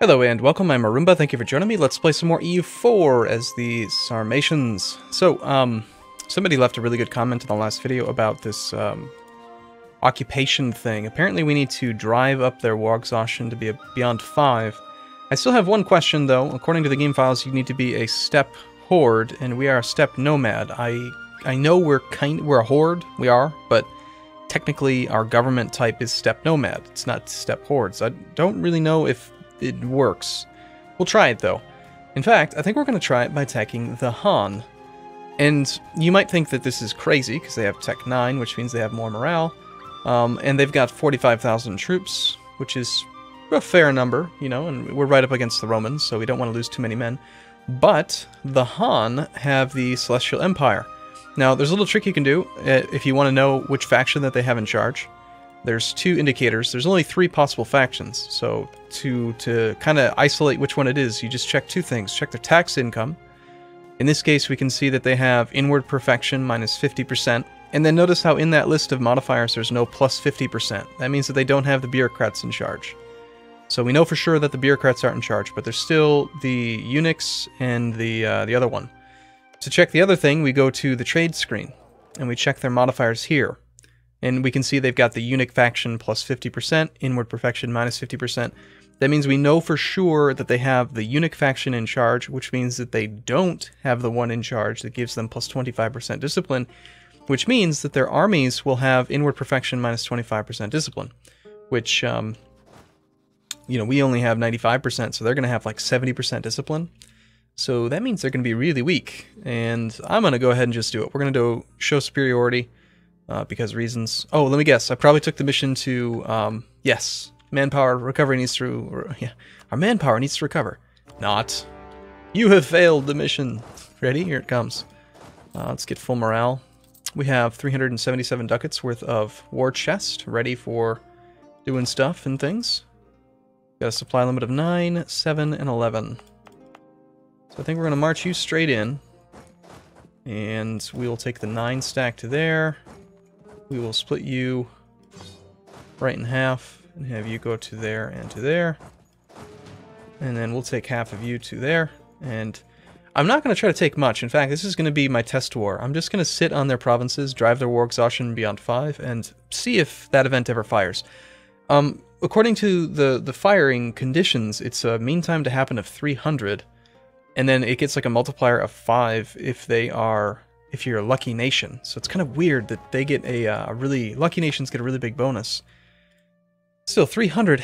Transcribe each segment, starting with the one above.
Hello and welcome, I'm Arumba, thank you for joining me. Let's play some more EU4 as the Sarmatians. So, somebody left a really good comment in the last video about this occupation thing. Apparently we need to drive up their war exhaustion to be beyond 5. I still have one question though. According to the game files, you need to be a steppe horde, and we are a steppe nomad. I know we're a horde, we are, but technically our government type is steppe nomad. It's not steppe hordes. I don't really know if it works. We'll try it though. In fact, I think we're going to try it by attacking the Han. And you might think that this is crazy because they have Tech 9, which means they have more morale. And they've got 45,000 troops, which is a fair number, you know, and we're right up against the Romans, so we don't want to lose too many men. But the Han have the Celestial Empire. Now, there's a little trick you can do if you want to know which faction that they have in charge. There's 2 indicators. There's only 3 possible factions, so to kind of isolate which one it is, you just check 2 things. Check their tax income. In this case, we can see that they have Inward Perfection minus 50%, and then notice how in that list of modifiers there's no plus 50%. That means that they don't have the bureaucrats in charge. So we know for sure that the bureaucrats aren't in charge, but there's still the eunuchs and the other one. To check the other thing, we go to the trade screen, and we check their modifiers here. And we can see they've got the eunuch faction plus 50%, Inward Perfection minus 50%. That means we know for sure that they have the eunuch faction in charge, which means that they don't have the one in charge that gives them plus 25% discipline, which means that their armies will have Inward Perfection minus 25% discipline, which, you know, we only have 95%, so they're going to have like 70% discipline. So that means they're going to be really weak, and I'm going to go ahead and just do it. We're going to do show superiority. Because reasons. Oh, let me guess. I probably took the mission to, yes, manpower recovery needs to, yeah, our manpower needs to recover. Not. You have failed the mission. Ready? Here it comes. Let's get full morale. We have 377 ducats worth of war chest ready for doing stuff and things. Got a supply limit of 9, 7, and 11. So I think we're going to march you straight in. And we will take the 9 stack to there. We will split you right in half and have you go to there and to there. And then we'll take half of you to there. And I'm not going to try to take much. In fact, this is going to be my test war. I'm just going to sit on their provinces, drive their war exhaustion beyond 5, and see if that event ever fires. According to the firing conditions, it's a mean time to happen of 300. And then it gets like a multiplier of 5 if you're a lucky nation. So it's kind of weird that they get a really... Lucky nations get a really big bonus. Still, 300,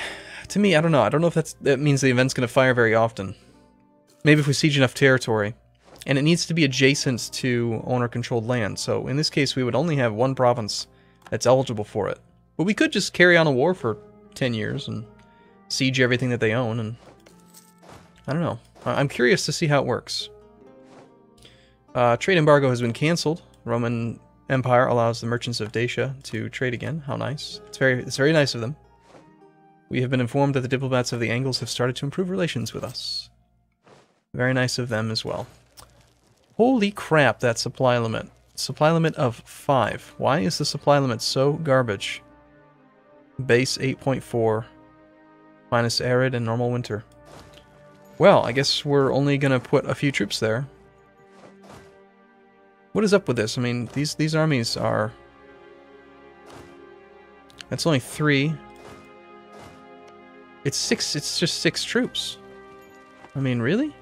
to me, I don't know. I don't know if that means the event's going to fire very often. Maybe if we siege enough territory. And it needs to be adjacent to owner-controlled land. So in this case, we would only have 1 province that's eligible for it. But we could just carry on a war for 10 years and siege everything that they own. And I don't know. I'm curious to see how it works. Trade embargo has been cancelled. Roman Empire allows the merchants of Dacia to trade again. How nice. It's very nice of them. We have been informed that the diplomats of the Angles have started to improve relations with us. Very nice of them as well. Holy crap, that supply limit. Supply limit of 5. Why is the supply limit so garbage? Base 8.4. Minus arid and normal winter. Well, I guess we're only going to put a few troops there. What is up with this? I mean, these armies are... That's only 3. It's 6. It's just 6 troops. I mean, really?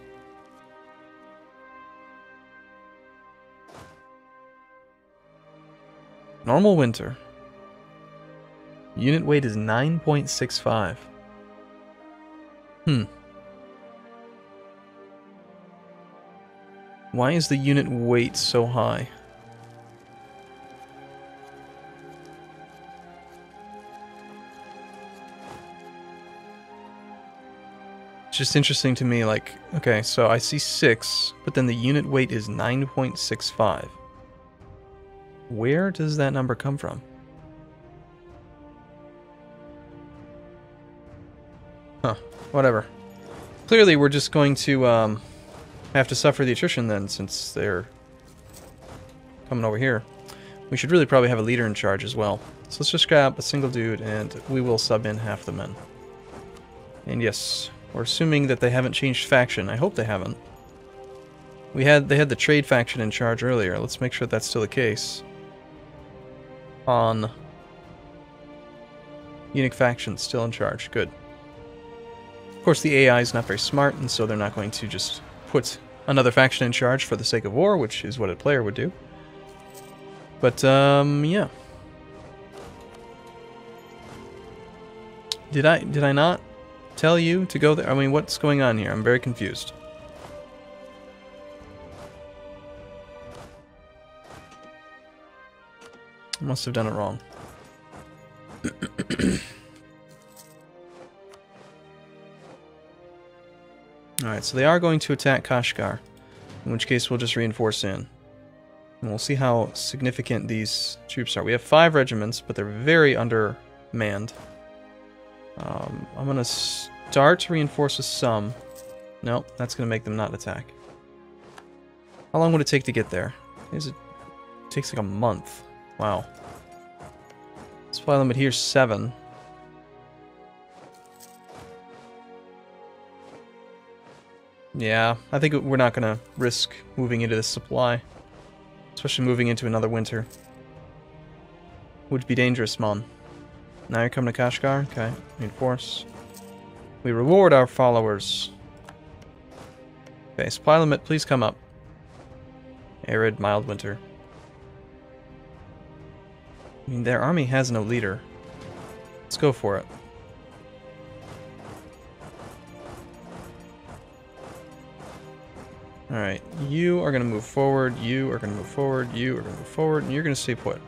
Normal winter. Unit weight is 9.65. Why is the unit weight so high? It's just interesting to me, like, okay, so I see 6, but then the unit weight is 9.65. Where does that number come from? Huh, whatever. Clearly we're just going to, have to suffer the attrition then, since they're coming over here. We should really probably have a leader in charge as well. So let's just grab a single dude and we will sub in half the men. And yes, We're assuming that they haven't changed faction. I hope they haven't. They had the trade faction in charge earlier. Let's make sure that's still the case. On Unique faction still in charge. Good. Of course, the AI is not very smart, and so they're not going to just put another faction in charge for the sake of war, which is what a player would do. But, yeah. Did I not tell you to go there? I mean, what's going on here? I'm very confused. I must have done it wrong. Alright, so they are going to attack Kashgar, in which case we'll just reinforce in. And we'll see how significant these troops are. We have 5 regiments, but they're very undermanned. I'm going to start to reinforce with some. Nope, that's going to make them not attack. How long would it take to get there? It takes like a month. Wow. Supply limit here 7. Yeah, I think we're not going to risk moving into this supply. Especially moving into another winter. Would be dangerous, Mon. Now you're coming to Kashgar? Okay, reinforce. We reward our followers. Okay, supply limit, please come up. Arid, mild winter. I mean, their army has no leader. Let's go for it. Alright, you are going to move forward, you are going to move forward, you are going to move forward, and you're going to stay put.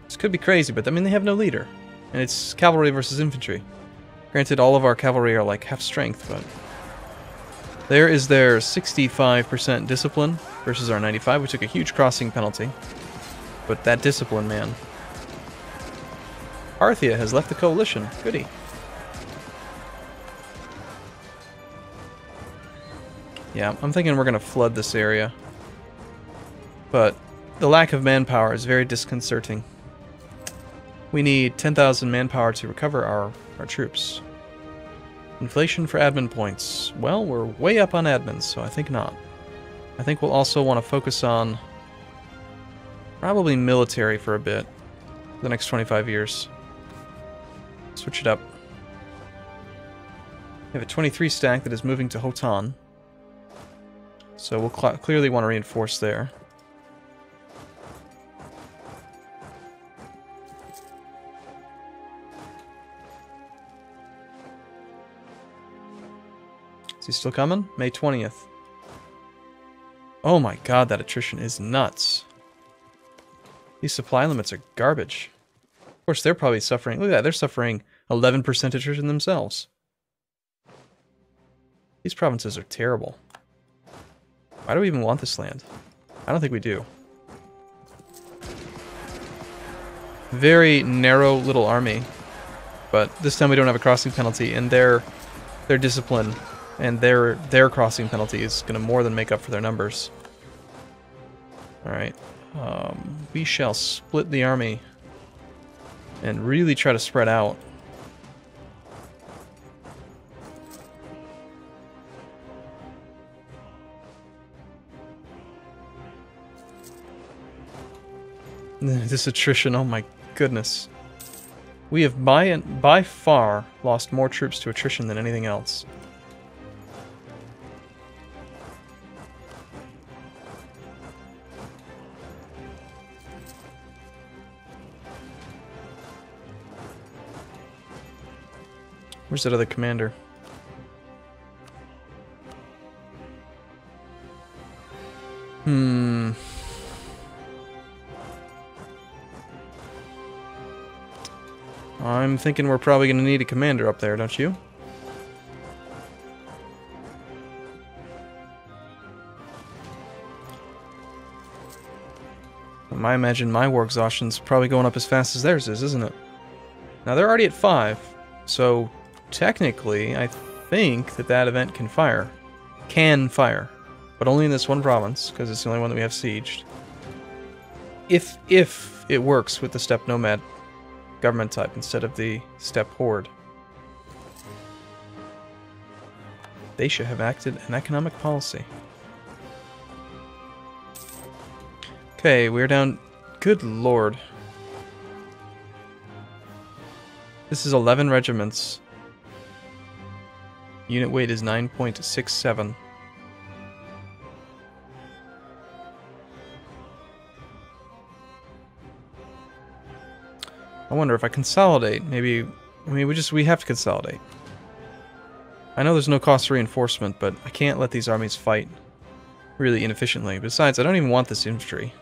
This could be crazy, but I mean, they have no leader. And it's cavalry versus infantry. Granted, all of our cavalry are like half strength, but... There is their 65% discipline versus our 95. We took a huge crossing penalty. But that discipline, man. Parthia has left the coalition. Goody. Yeah, I'm thinking we're going to flood this area. But the lack of manpower is very disconcerting. We need 10,000 manpower to recover our troops. Inflation for admin points. Well, we're way up on admins, so I think not. I think we'll also want to focus on probably military for a bit. For the next 25 years. Switch it up. We have a 23 stack that is moving to Hotan. So we'll clearly want to reinforce there. Is he still coming? May 20th. Oh my god, that attrition is nuts. These supply limits are garbage. Of course, they're probably suffering... Look at that, they're suffering 11% attrition themselves. These provinces are terrible. Why do we even want this land? I don't think we do. Very narrow little army. But this time we don't have a crossing penalty, and their discipline and their crossing penalty is going to more than make up for their numbers. Alright. We shall split the army and really try to spread out. This attrition, oh my goodness. We have by far lost more troops to attrition than anything else. Where's that other commander? I'm thinking we're probably going to need a commander up there, don't you? I imagine my war exhaustion's probably going up as fast as theirs is, isn't it? Now, they're already at 5, so technically, I think that event can fire. Can fire. But only in this one province, because it's the only one that we have sieged. If it works with the steppe nomad government type instead of the steppe horde. They should have acted in economic policy. Okay, we're down... Good lord. This is 11 regiments. Unit weight is 9.67. I wonder if I consolidate, maybe... I mean, we have to consolidate. I know there's no cost reinforcement, but I can't let these armies fight really inefficiently. Besides, I don't even want this infantry.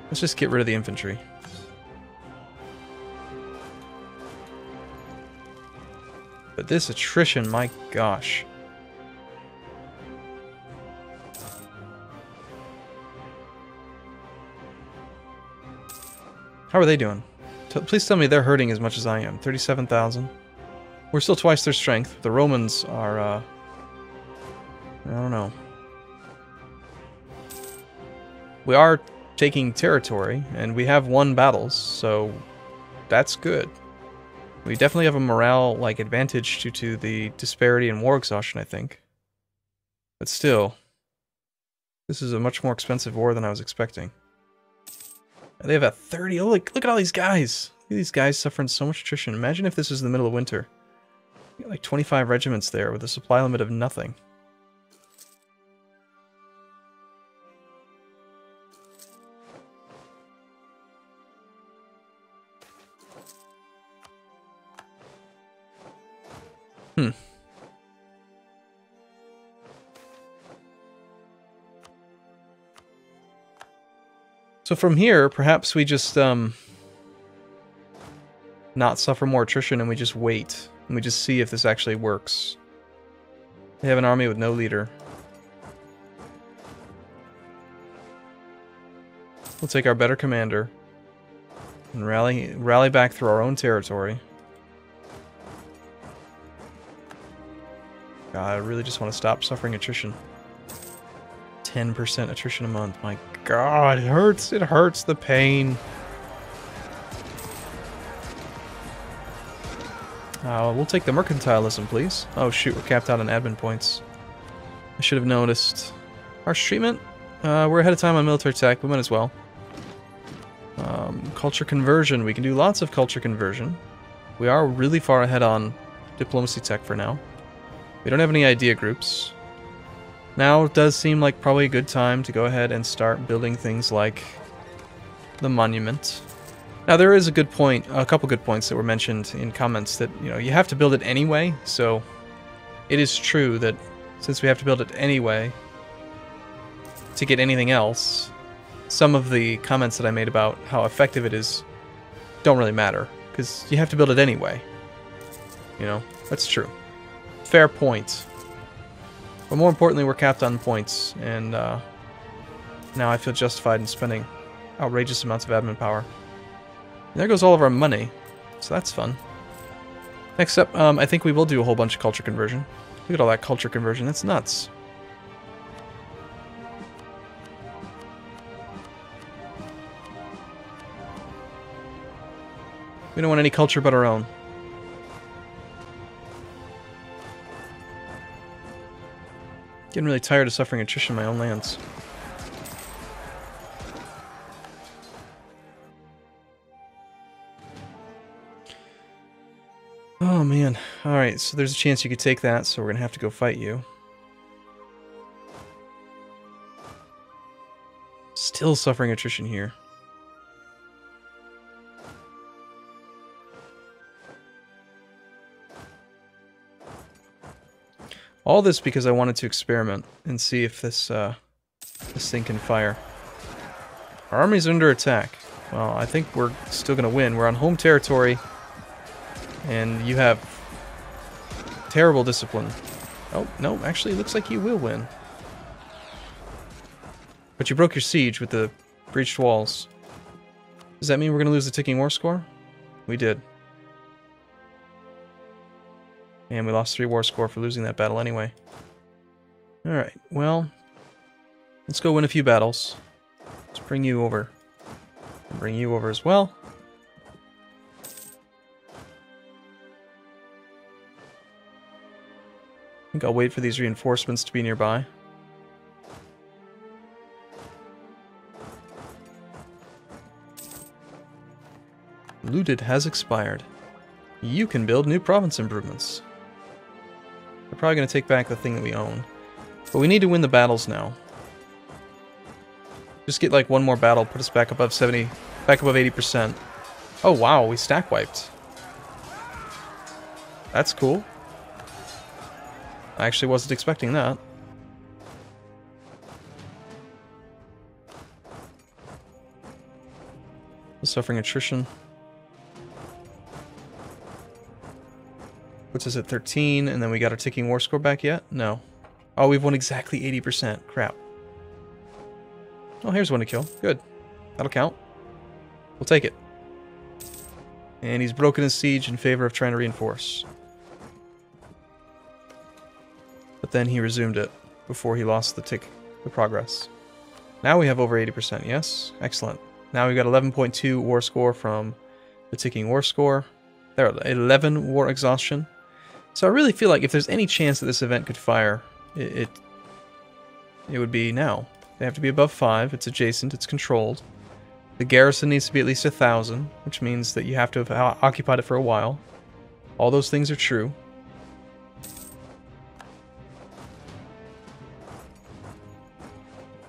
Let's just get rid of the infantry. But this attrition, my gosh. How are they doing? Please tell me they're hurting as much as I am. 37,000. We're still twice their strength. The Romans are, I don't know. We are taking territory, and we have won battles, so that's good. We definitely have a morale, advantage due to the disparity and war exhaustion, I think. But still, this is a much more expensive war than I was expecting. They have a 30. Oh, look at all these guys. Look at these guys suffering so much attrition. Imagine if this was in the middle of winter. You got 25 regiments there with a supply limit of nothing. So from here, perhaps we just not suffer more attrition and we just wait. And we just see if this actually works. They have an army with no leader. We'll take our better commander and rally back through our own territory. God, I really just want to stop suffering attrition. 10% attrition a month. My God, it hurts. It hurts, the pain. We'll take the mercantilism, please. Oh shoot, we're capped out on admin points. I should have noticed. Harsh treatment? We're ahead of time on military tech. We might as well. Culture conversion. We can do lots of culture conversion. We are really far ahead on diplomacy tech for now. We don't have any idea groups. Now does seem like probably a good time to go ahead and start building things like the monument. Now there is a good point, a couple good points that were mentioned in comments that, you have to build it anyway, so it is true that since we have to build it anyway to get anything else, some of the comments that I made about how effective it is don't really matter, because you have to build it anyway. That's true. Fair point. But more importantly, we're capped on points, and now I feel justified in spending outrageous amounts of admin power. And there goes all of our money, so that's fun. Next up, I think we will do a whole bunch of culture conversion. Look at all that culture conversion, that's nuts. We don't want any culture but our own. Getting really tired of suffering attrition in my own lands. Oh man. Alright, so there's a chance you could take that, so we're gonna have to go fight you. Still suffering attrition here. All this because I wanted to experiment and see if this thing can fire. Our army's under attack. Well, I think we're still gonna win. We're on home territory, and you have terrible discipline. Oh, no, actually it looks like you will win. But you broke your siege with the breached walls. Does that mean we're gonna lose the ticking war score? We did. And we lost 3 war score for losing that battle anyway. Alright, well, let's go win a few battles. Let's bring you over. Bring you over as well. think I'll wait for these reinforcements to be nearby. Looted has expired. You can build new province improvements. We're probably going to take back the thing that we own. But we need to win the battles now. Just get like one more battle, put us back above 70, back above 80%. Oh wow, we stack wiped. That's cool. I actually wasn't expecting that. Suffering attrition. Puts us at 13, and then we got our ticking war score back yet? No. Oh, we've won exactly 80%. Crap. Oh, here's one to kill. Good. That'll count. We'll take it. And he's broken his siege in favor of trying to reinforce. But then he resumed it before he lost the progress. Now we have over 80%, yes? Excellent. Now we've got 11.2 war score from the ticking war score. There are 11 war exhaustion. So I really feel like if there's any chance that this event could fire, it would be now. They have to be above 5, it's adjacent, it's controlled. The garrison needs to be at least 1,000, which means that you have to have occupied it for a while. All those things are true.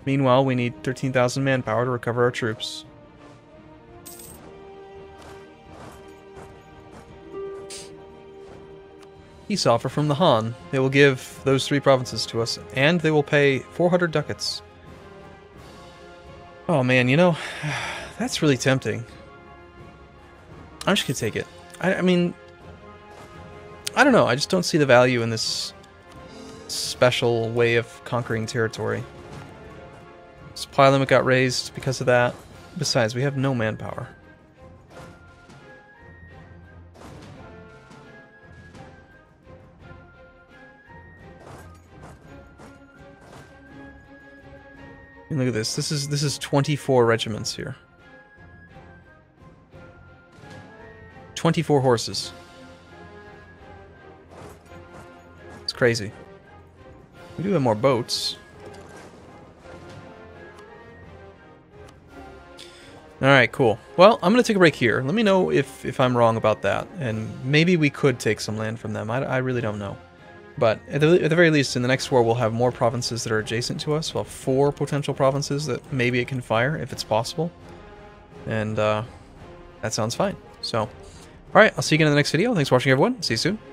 Meanwhile, we need 13,000 manpower to recover our troops. Peace offer from the Han. They will give those 3 provinces to us, and they will pay 400 ducats. Oh man, you know, that's really tempting. I'm just gonna take it. I mean, I don't know, I just don't see the value in this special way of conquering territory. Supply limit got raised because of that. Besides, we have no manpower. And look at this. This is 24 regiments here. 24 horses. It's crazy. We do have more boats. Alright, cool. Well, I'm going to take a break here. Let me know if I'm wrong about that. And maybe we could take some land from them. I really don't know. But at the very least, in the next war, we'll have more provinces that are adjacent to us. We'll have 4 potential provinces that maybe it can fire, if it's possible. And that sounds fine. So, alright, I'll see you again in the next video. Thanks for watching, everyone. See you soon.